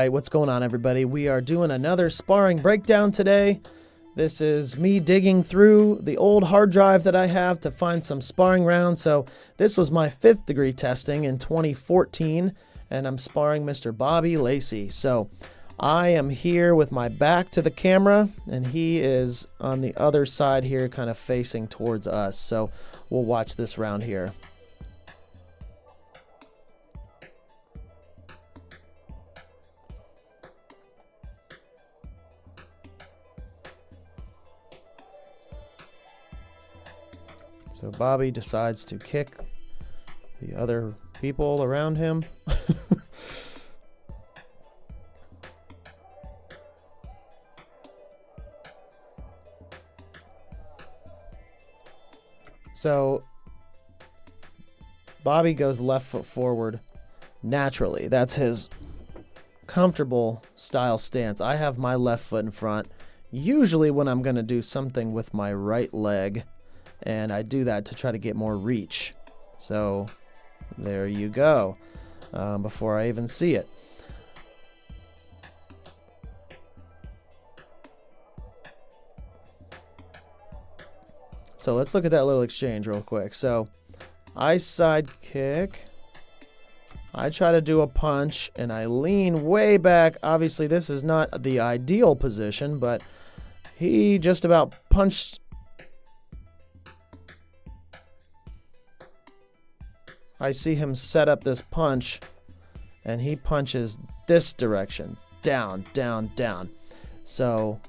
right, what's going on, everybody? We are doing another sparring breakdown today. This is me digging through the old hard drive that I have to find some sparring rounds. So this was my 5th degree testing in 2014, and I'm sparring Mr. Bobby Lacy. So I am here with my back to the camera, and he is on the other side here, kind of facing towards us. So we'll watch this round here. So Bobby decides to kick the other people around him. So Bobby goes left foot forward naturally. That's his comfortable style stance. I have my left foot in front, usually when I'm going to do something with my right leg. And I do that to try to get more reach. So there you go, before I even see it. So let's look at that little exchange real quick. So I side kick. I try to do a punch, and I lean way back. Obviously, this is not the ideal position, but he just about punched. I see him set up this punch, and he punches this direction. Down, down, down. So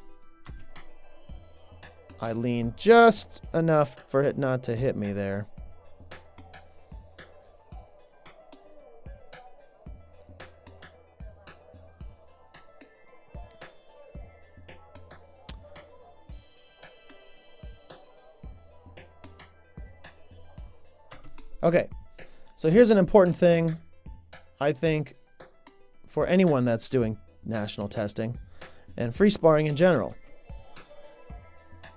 I lean just enough for it not to hit me there. Okay. So here's an important thing, I think, for anyone that's doing national testing and free sparring in general.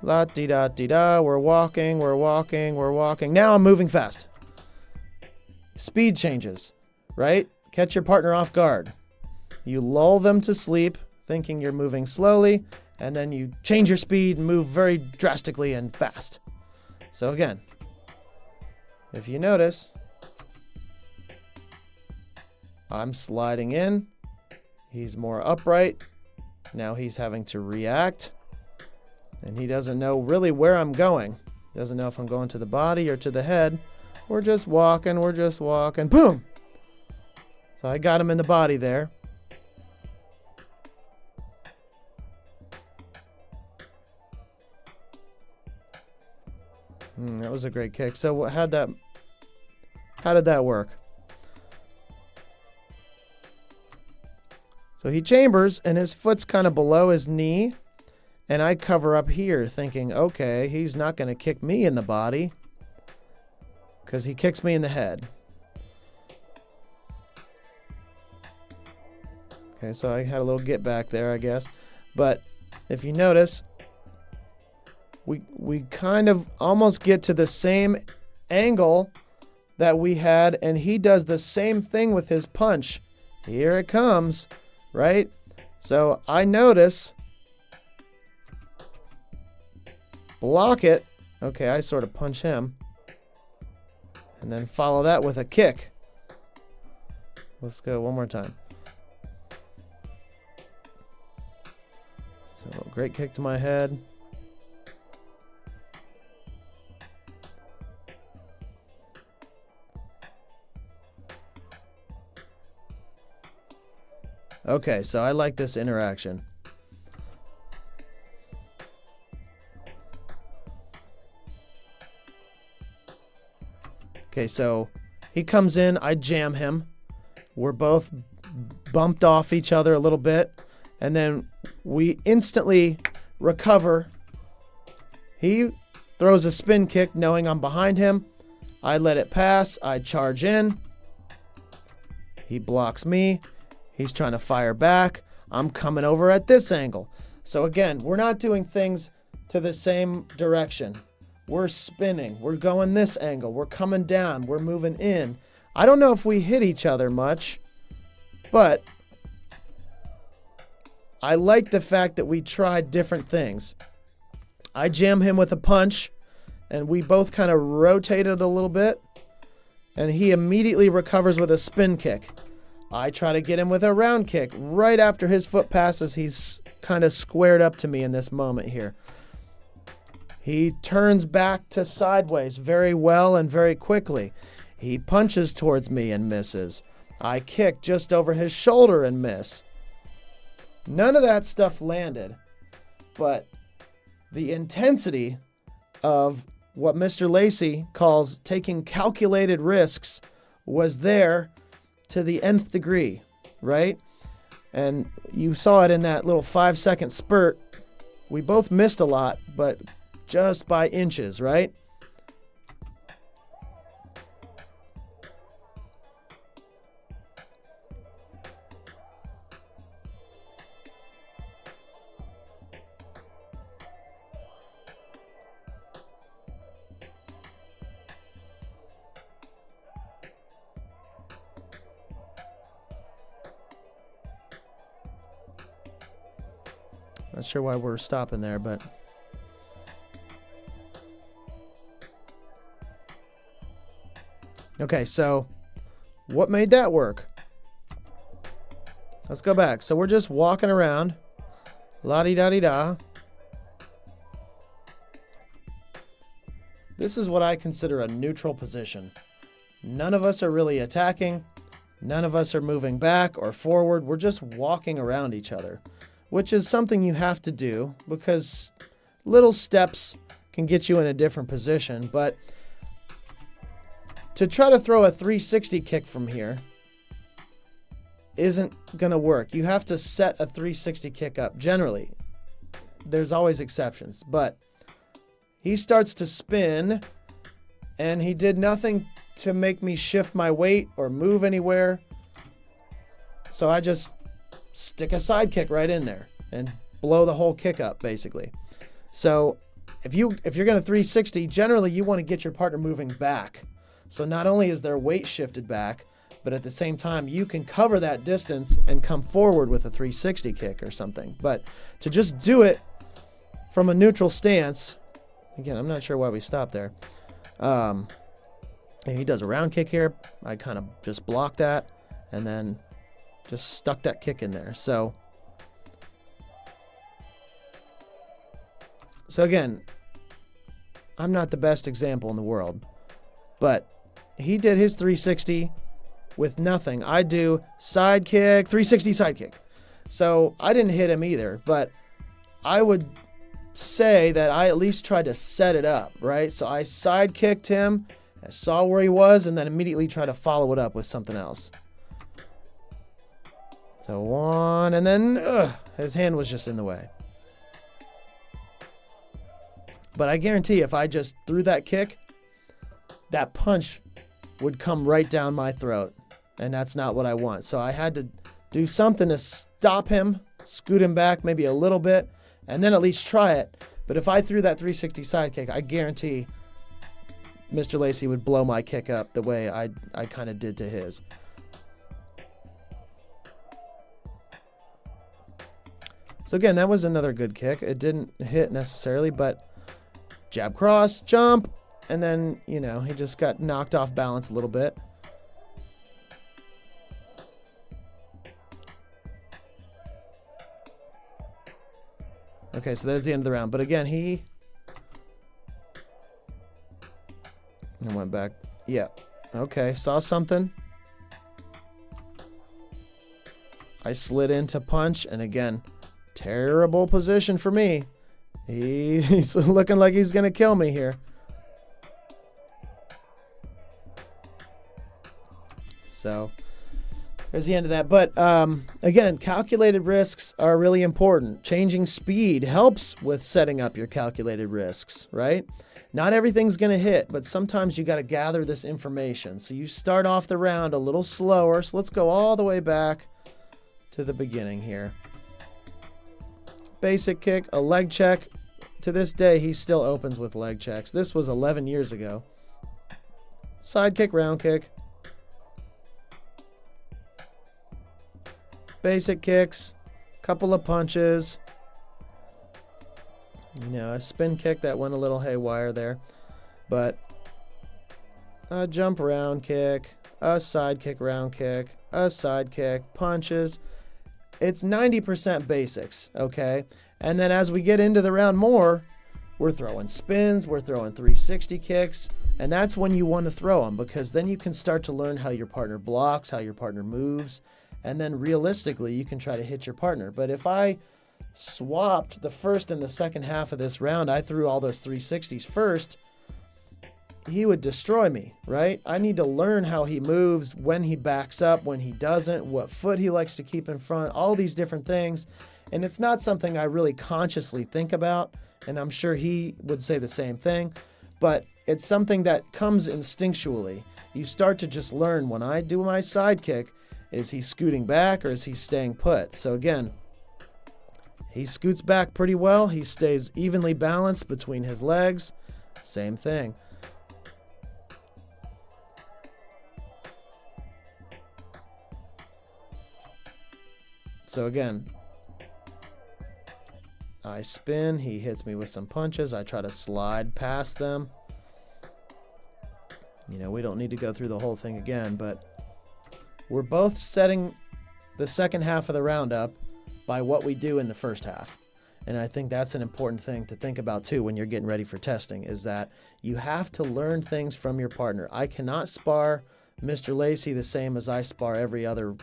La-dee-da-dee-da, we're walking, we're walking, we're walking. Now I'm moving fast. Speed changes, right? Catch your partner off guard. You lull them to sleep, thinking you're moving slowly, and then you change your speed and move very drastically and fast. So again, if you notice, I'm sliding in. He's more upright. Now he's having to react. And he doesn't know really where I'm going. Doesn't know if I'm going to the body or to the head. We're just walking. We're just walking. Boom! So I got him in the body there. That was a great kick. So how did that work? So he chambers, and his foot's kind of below his knee, and I cover up here thinking, okay, he's not going to kick me in the body because he kicks me in the head. Okay, so I had a little get back there, I guess. But if you notice, we kind of almost get to the same angle that we had, and he does the same thing with his punch. Here it comes. Right? So I notice, block it. Okay, I sort of punch him. And then follow that with a kick. Let's go one more time. So great kick to my head. Okay, so I like this interaction. Okay, so he comes in, I jam him. We're both bumped off each other a little bit, and then we instantly recover. He throws a spin kick knowing I'm behind him. I let it pass. I charge in. He blocks me. He's trying to fire back. I'm coming over at this angle. So again, we're not doing things to the same direction. We're spinning. We're going this angle. We're coming down. We're moving in. I don't know if we hit each other much, but I like the fact that we tried different things. I jam him with a punch, and we both kind of rotated a little bit, and he immediately recovers with a spin kick. I try to get him with a round kick. Right after his foot passes, he's kind of squared up to me in this moment here. He turns back to sideways very well and very quickly. He punches towards me and misses. I kick just over his shoulder and miss. None of that stuff landed, but the intensity of what Mr. Lacy calls taking calculated risks was there to the nth degree, right? And you saw it in that little 5-second spurt. We both missed a lot, but just by inches, right? Not sure why we're stopping there, but okay, so what made that work? Let's go back. So we're just walking around. La-di-da-di-da. This is what I consider a neutral position. None of us are really attacking. None of us are moving back or forward. We're just walking around each other, which is something you have to do because little steps can get you in a different position. But to try to throw a 360 kick from here isn't going to work. You have to set a 360 kick up generally. There's always exceptions, but he starts to spin and he did nothing to make me shift my weight or move anywhere. So I just stick a side kick right in there and blow the whole kick up basically. So if you're going to 360, generally you want to get your partner moving back. So not only is their weight shifted back, but at the same time you can cover that distance and come forward with a 360 kick or something. But to just do it from a neutral stance, again, I'm not sure why we stopped there. And he does a round kick here. I kind of just blocked that and then just stuck that kick in there. So again, I'm not the best example in the world, but he did his 360 with nothing. I do side kick, 360 side kick. So I didn't hit him either, but I would say that I at least tried to set it up, right? So I side kicked him, I saw where he was, and then immediately tried to follow it up with something else. So one, and then his hand was just in the way. But I guarantee if I just threw that kick, that punch would come right down my throat. And that's not what I want. So I had to do something to stop him, scoot him back maybe a little bit, and then at least try it. But if I threw that 360 side kick, I guarantee Mr. Lacy would blow my kick up the way I kind of did to his. So again, that was another good kick. It didn't hit necessarily, but jab cross, jump, and then, you know, he just got knocked off balance a little bit. Okay, so there's the end of the round. But again, he went back. Yeah. Okay, saw something. I slid into punch, and again, terrible position for me. He's looking like he's going to kill me here. So there's the end of that. But again, calculated risks are really important. Changing speed helps with setting up your calculated risks, right? Not everything's going to hit, but sometimes you got to gather this information. So you start off the round a little slower. So let's go all the way back to the beginning here. Basic kick, a leg check. To this day, he still opens with leg checks. This was 11 years ago. Side kick, round kick. Basic kicks, couple of punches. You know, a spin kick that went a little haywire there. But a jump round kick, a side kick round kick, a side kick, punches. It's 90% basics, okay? And then as we get into the round more, we're throwing spins, we're throwing 360 kicks, and that's when you want to throw them, because then you can start to learn how your partner blocks, how your partner moves, and then realistically you can try to hit your partner. But if I swapped the first and the second half of this round, I threw all those 360s first, he would destroy me, right? I need to learn how he moves, when he backs up, when he doesn't, what foot he likes to keep in front, all these different things. And it's not something I really consciously think about, and I'm sure he would say the same thing, but it's something that comes instinctually. You start to just learn, when I do my side kick, is he scooting back or is he staying put? So again, he scoots back pretty well. He stays evenly balanced between his legs. Same thing. So again, I spin, he hits me with some punches, I try to slide past them. You know, we don't need to go through the whole thing again, but we're both setting the second half of the round up by what we do in the first half. And I think that's an important thing to think about too when you're getting ready for testing, is that you have to learn things from your partner. I cannot spar Mr. Lacy the same as I spar every other,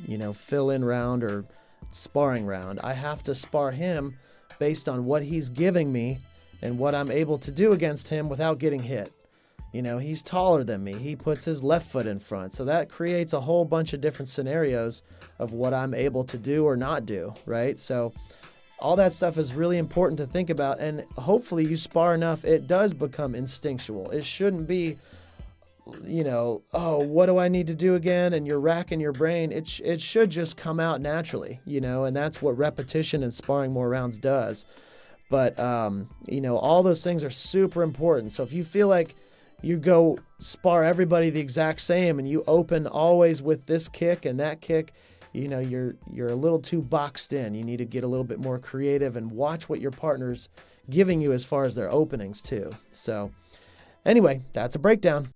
you know, fill-in round or sparring round. I have to spar him based on what he's giving me and what I'm able to do against him without getting hit. You know, he's taller than me. He puts his left foot in front. So that creates a whole bunch of different scenarios of what I'm able to do or not do, right? So all that stuff is really important to think about, and hopefully you spar enough, it does become instinctual. It shouldn't be, you know, oh, what do I need to do again? And you're racking your brain. It should just come out naturally, you know, and that's what repetition and sparring more rounds does. But, you know, all those things are super important. So if you feel like you go spar everybody the exact same and you open always with this kick and that kick, you know, you're a little too boxed in. You need to get a little bit more creative and watch what your partner's giving you as far as their openings too. So anyway, that's a breakdown.